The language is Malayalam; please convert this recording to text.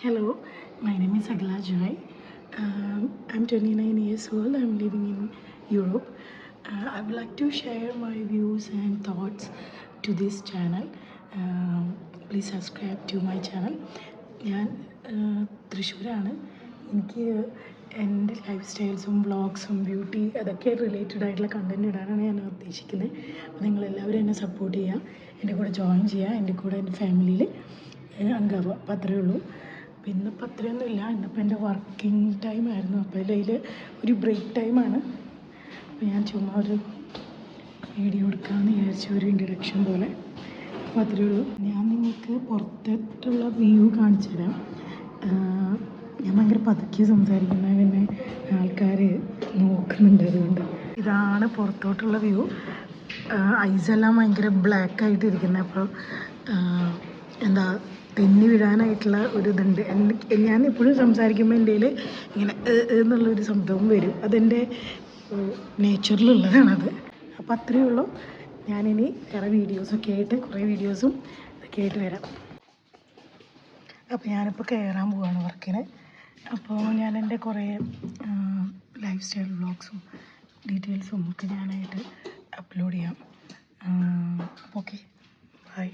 Hello, my name is Agla Joy. I'm 29 years old. I'm living in Europe. I would like to share my views and thoughts to this channel. Please subscribe to my channel. ഞാൻ തൃശ്ശൂരാണ്. എനിക്ക് എൻ്റെ ലൈഫ് സ്റ്റൈൽസും വ്ളോഗ്സും ബ്യൂട്ടി അതൊക്കെ റിലേറ്റഡ് ആയിട്ടുള്ള കണ്ടൻറ് ഇടാനാണ് ഞാൻ ഉദ്ദേശിക്കുന്നത്. അപ്പോൾ നിങ്ങളെല്ലാവരും എന്നെ സപ്പോർട്ട് ചെയ്യുക, എൻ്റെ കൂടെ ജോയിൻ ചെയ്യുക, എൻ്റെ കൂടെ എൻ്റെ ഫാമിലിയിൽ അംഗമാവുക. അപ്പോൾ അത്രയേ ഉള്ളൂ. പിന്നെ ഇപ്പം അത്രയൊന്നുമില്ല. ഇന്നിപ്പോൾ എൻ്റെ വർക്കിംഗ് ടൈമായിരുന്നു. അപ്പോൾ അതിൽ ഒരു ബ്രേക്ക് ടൈമാണ്. അപ്പോൾ ഞാൻ ചുമ്മാ ഒരു വീഡിയോ എടുക്കാമെന്ന് വിചാരിച്ചു, ഒരു ഇൻട്രഡക്ഷൻ പോലെ. അപ്പോൾ അത്രയേ ഉള്ളൂ. ഞാൻ നിങ്ങൾക്ക് പുറത്തോട്ടുള്ള വ്യൂ കാണിച്ചു തരാം. ഞാൻ ഭയങ്കര പതുക്കി സംസാരിക്കുന്നത്, പിന്നെ ആൾക്കാർ നോക്കുന്നുണ്ട്. അതുകൊണ്ട് ഇതാണ് പുറത്തോട്ടുള്ള വ്യൂ. ഐസെല്ലാം ഭയങ്കര ബ്ലാക്ക് ആയിട്ടിരിക്കുന്നത്. അപ്പോൾ എന്താ തെന്നി വിടാനായിട്ടുള്ള ഒരു ഇതുണ്ട്. ഞാൻ എപ്പോഴും സംസാരിക്കുമ്പോൾ എൻ്റെ കയ്യിൽ ഇങ്ങനെ എന്നുള്ളൊരു ശബ്ദവും വരും. അതെൻ്റെ നേച്ചറിലുള്ളതാണത്. അപ്പോൾ അത്രയേ ഉള്ളൂ. ഞാനിനി വേറെ വീഡിയോസൊക്കെ ആയിട്ട് കുറേ വീഡിയോസും ഇതൊക്കെ ആയിട്ട് വരാം. അപ്പോൾ ഞാനിപ്പോൾ കയറാൻ പോവുകയാണ് വർക്കിന്. അപ്പോൾ ഞാൻ എൻ്റെ കുറേ ലൈഫ് സ്റ്റൈൽ വ്ളോഗ്സും ഡീറ്റെയിൽസും ഒക്കെ ഞാനായിട്ട് അപ്ലോഡ് ചെയ്യാം. Okay, by.